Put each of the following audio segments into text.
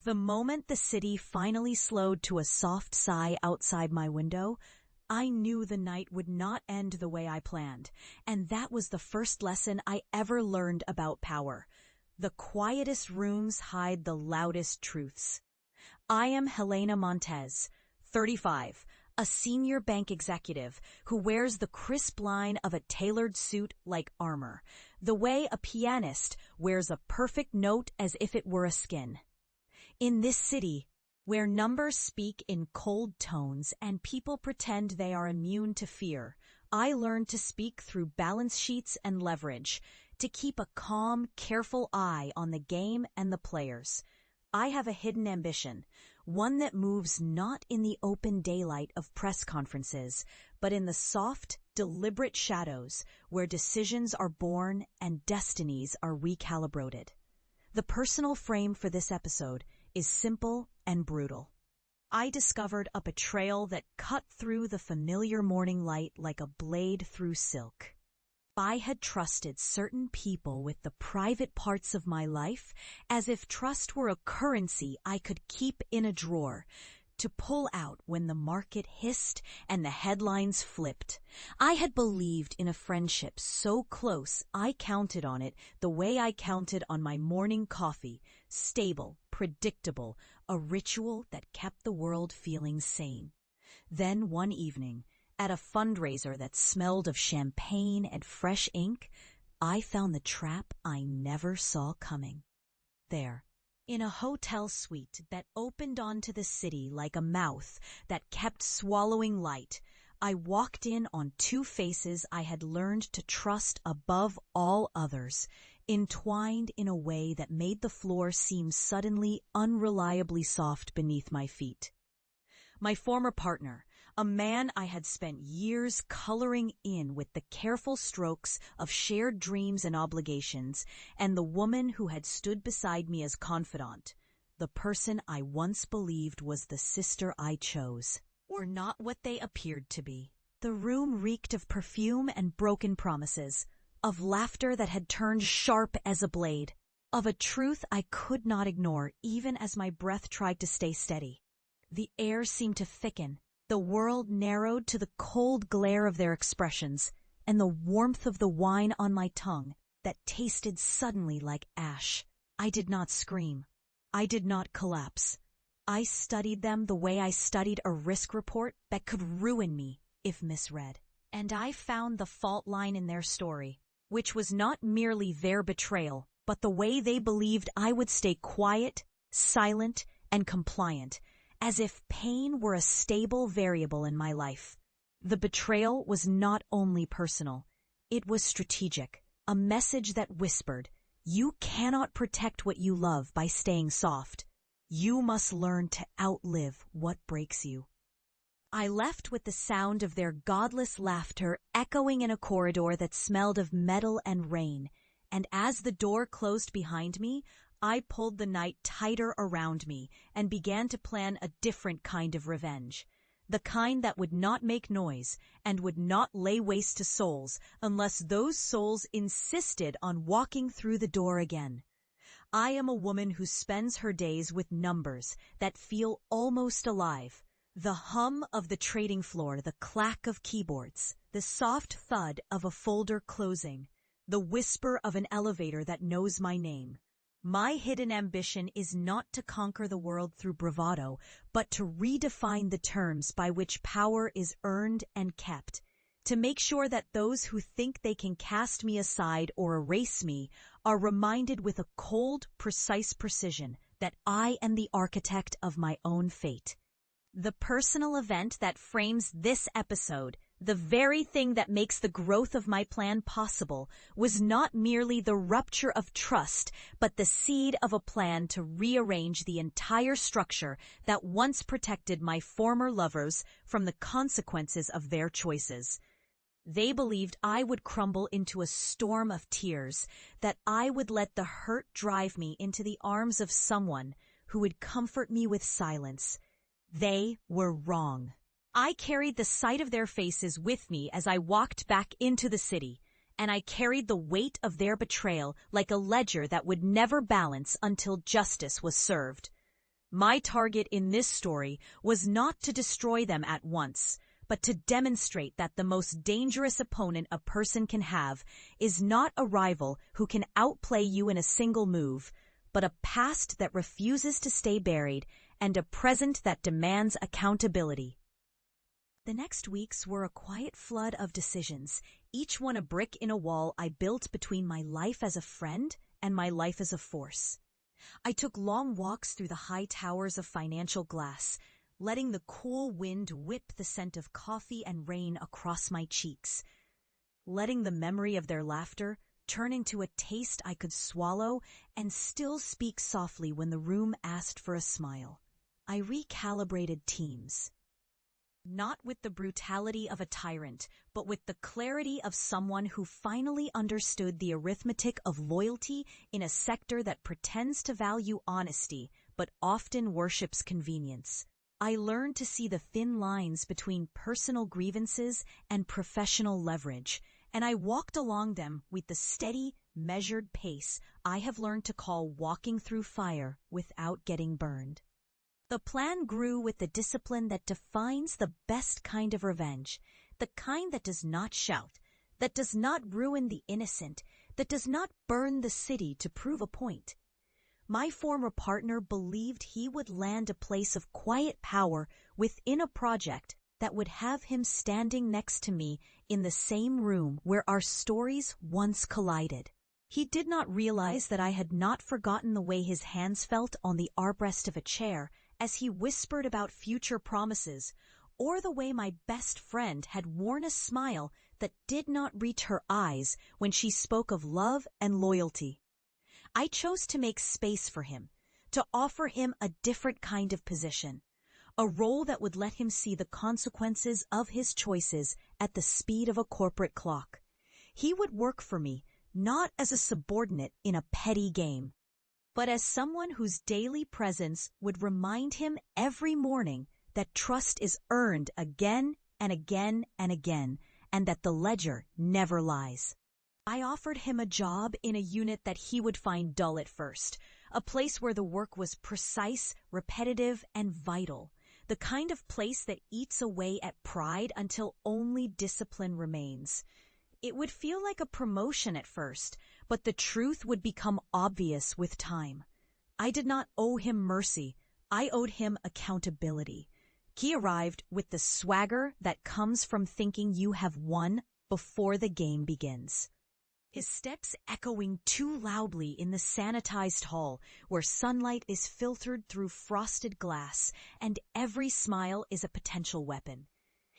The moment the city finally slowed to a soft sigh outside my window, I knew the night would not end the way I planned, and that was the first lesson I ever learned about power. The quietest rooms hide the loudest truths. I am Helena Montez, 35, a senior bank executive who wears the crisp line of a tailored suit like armor, the way a pianist wears a perfect note as if it were a skin. In this city, where numbers speak in cold tones and people pretend they are immune to fear, I learned to speak through balance sheets and leverage, to keep a calm, careful eye on the game and the players. I have a hidden ambition, one that moves not in the open daylight of press conferences, but in the soft, deliberate shadows where decisions are born and destinies are recalibrated. The personal frame for this episode is simple and brutal. I discovered a betrayal that cut through the familiar morning light like a blade through silk. I had trusted certain people with the private parts of my life as if trust were a currency I could keep in a drawer, to pull out when the market hissed and the headlines flipped. I had believed in a friendship so close I counted on it the way I counted on my morning coffee, stable, predictable, a ritual that kept the world feeling sane. Then one evening, at a fundraiser that smelled of champagne and fresh ink, I found the trap I never saw coming. There, in a hotel suite that opened onto the city like a mouth that kept swallowing light, I walked in on two faces I had learned to trust above all others, entwined in a way that made the floor seem suddenly unreliably soft beneath my feet. My former partner, a man I had spent years coloring in with the careful strokes of shared dreams and obligations, and the woman who had stood beside me as confidante, the person I once believed was the sister I chose, were not what they appeared to be. The room reeked of perfume and broken promises, of laughter that had turned sharp as a blade, of a truth I could not ignore even as my breath tried to stay steady. The air seemed to thicken, the world narrowed to the cold glare of their expressions, and the warmth of the wine on my tongue that tasted suddenly like ash. I did not scream. I did not collapse. I studied them the way I studied a risk report that could ruin me if misread. And I found the fault line in their story, which was not merely their betrayal, but the way they believed I would stay quiet, silent, and compliant, as if pain were a stable variable in my life. The betrayal was not only personal, it was strategic, a message that whispered, "You cannot protect what you love by staying soft. You must learn to outlive what breaks you." I left with the sound of their godless laughter echoing in a corridor that smelled of metal and rain, and as the door closed behind me, I pulled the night tighter around me and began to plan a different kind of revenge. The kind that would not make noise and would not lay waste to souls unless those souls insisted on walking through the door again. I am a woman who spends her days with numbers that feel almost alive. The hum of the trading floor, the clack of keyboards, the soft thud of a folder closing, the whisper of an elevator that knows my name. My hidden ambition is not to conquer the world through bravado, but to redefine the terms by which power is earned and kept, to make sure that those who think they can cast me aside or erase me are reminded with a cold, precise precision that I am the architect of my own fate. The personal event that frames this episode, the very thing that makes the growth of my plan possible, was not merely the rupture of trust, but the seed of a plan to rearrange the entire structure that once protected my former lovers from the consequences of their choices. They believed I would crumble into a storm of tears, that I would let the hurt drive me into the arms of someone who would comfort me with silence. They were wrong. I carried the sight of their faces with me as I walked back into the city, and I carried the weight of their betrayal like a ledger that would never balance until justice was served. My target in this story was not to destroy them at once, but to demonstrate that the most dangerous opponent a person can have is not a rival who can outplay you in a single move, but a past that refuses to stay buried and a present that demands accountability. The next weeks were a quiet flood of decisions, each one a brick in a wall I built between my life as a friend and my life as a force. I took long walks through the high towers of financial glass, letting the cool wind whip the scent of coffee and rain across my cheeks, letting the memory of their laughter turn into a taste I could swallow and still speak softly when the room asked for a smile. I recalibrated teams. Not with the brutality of a tyrant, but with the clarity of someone who finally understood the arithmetic of loyalty in a sector that pretends to value honesty, but often worships convenience. I learned to see the thin lines between personal grievances and professional leverage, and I walked along them with the steady, measured pace I have learned to call walking through fire without getting burned. The plan grew with the discipline that defines the best kind of revenge, the kind that does not shout, that does not ruin the innocent, that does not burn the city to prove a point. My former partner believed he would land a place of quiet power within a project that would have him standing next to me in the same room where our stories once collided. He did not realize that I had not forgotten the way his hands felt on the armrest of a chair as he whispered about future promises, or the way my best friend had worn a smile that did not reach her eyes when she spoke of love and loyalty. I chose to make space for him, to offer him a different kind of position, a role that would let him see the consequences of his choices at the speed of a corporate clock. He would work for me, not as a subordinate in a petty game, but as someone whose daily presence would remind him every morning that trust is earned again and again and again, and that the ledger never lies. I offered him a job in a unit that he would find dull at first, a place where the work was precise, repetitive, and vital, the kind of place that eats away at pride until only discipline remains. It would feel like a promotion at first, but the truth would become obvious with time. I did not owe him mercy. I owed him accountability. He arrived with the swagger that comes from thinking you have won before the game begins. His steps echoing too loudly in the sanitized hall where sunlight is filtered through frosted glass and every smile is a potential weapon.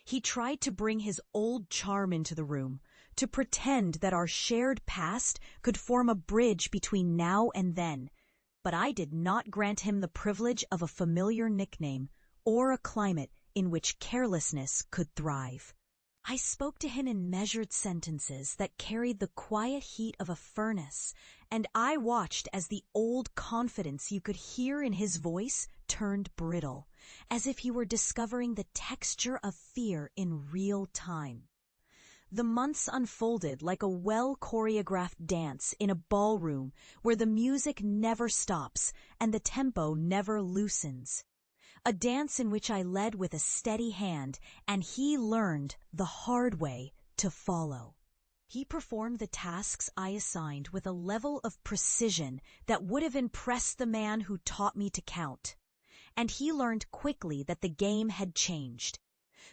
He tried to bring his old charm into the room, to pretend that our shared past could form a bridge between now and then, but I did not grant him the privilege of a familiar nickname or a climate in which carelessness could thrive. I spoke to him in measured sentences that carried the quiet heat of a furnace, and I watched as the old confidence you could hear in his voice turned brittle, as if he were discovering the texture of fear in real time. The months unfolded like a well-choreographed dance in a ballroom where the music never stops and the tempo never loosens. A dance in which I led with a steady hand, and he learned the hard way to follow. He performed the tasks I assigned with a level of precision that would have impressed the man who taught me to count. And he learned quickly that the game had changed.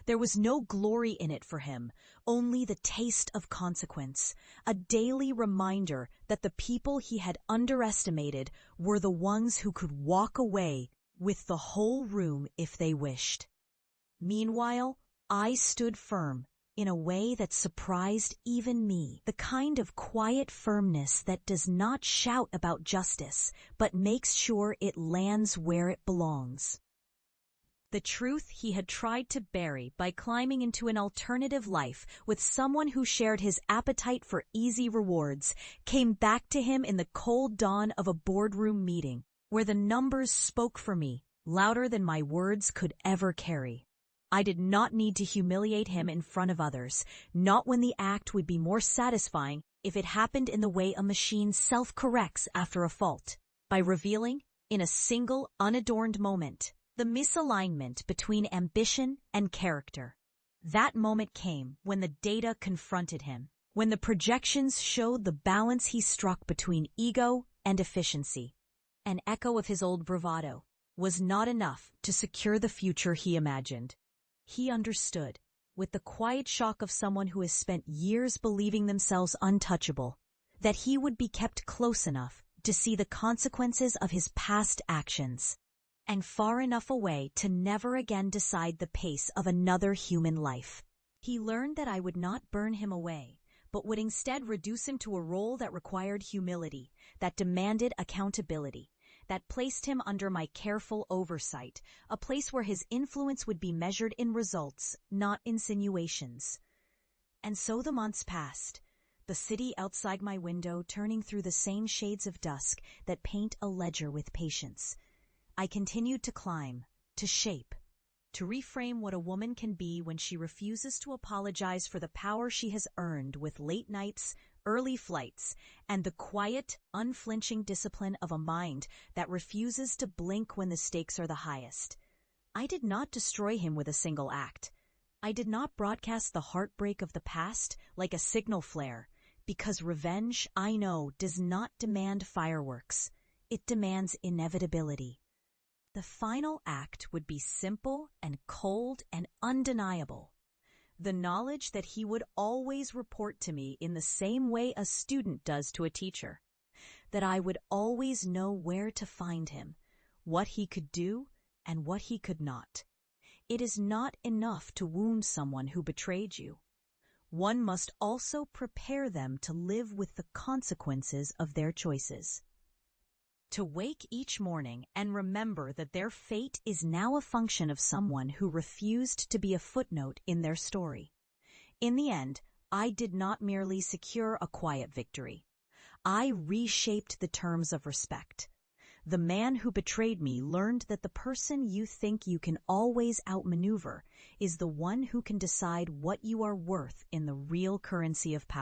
There was no glory in it for him, only the taste of consequence, a daily reminder that the people he had underestimated were the ones who could walk away with the whole room if they wished. Meanwhile, I stood firm in a way that surprised even me, the kind of quiet firmness that does not shout about justice, but makes sure it lands where it belongs. The truth he had tried to bury by climbing into an alternative life with someone who shared his appetite for easy rewards came back to him in the cold dawn of a boardroom meeting, where the numbers spoke for me, louder than my words could ever carry. I did not need to humiliate him in front of others, not when the act would be more satisfying if it happened in the way a machine self-corrects after a fault, by revealing In a single, unadorned moment, the misalignment between ambition and character. That moment came when the data confronted him, when the projections showed the balance he struck between ego and efficiency. An echo of his old bravado was not enough to secure the future he imagined. He understood, with the quiet shock of someone who has spent years believing themselves untouchable, that he would be kept close enough to see the consequences of his past actions, and far enough away to never again decide the pace of another human life. He learned that I would not burn him away, but would instead reduce him to a role that required humility, that demanded accountability, that placed him under my careful oversight, a place where his influence would be measured in results, not insinuations. And so the months passed, the city outside my window turning through the same shades of dusk that paint a ledger with patience. I continued to climb, to shape, to reframe what a woman can be when she refuses to apologize for the power she has earned with late nights, early flights, and the quiet, unflinching discipline of a mind that refuses to blink when the stakes are the highest. I did not destroy him with a single act. I did not broadcast the heartbreak of the past like a signal flare, because revenge, I know, does not demand fireworks. It demands inevitability. The final act would be simple and cold and undeniable. The knowledge that he would always report to me in the same way a student does to a teacher. That I would always know where to find him, what he could do, and what he could not. It is not enough to wound someone who betrayed you. One must also prepare them to live with the consequences of their choices. To wake each morning and remember that their fate is now a function of someone who refused to be a footnote in their story. In the end, I did not merely secure a quiet victory. I reshaped the terms of respect. The man who betrayed me learned that the person you think you can always outmaneuver is the one who can decide what you are worth in the real currency of power.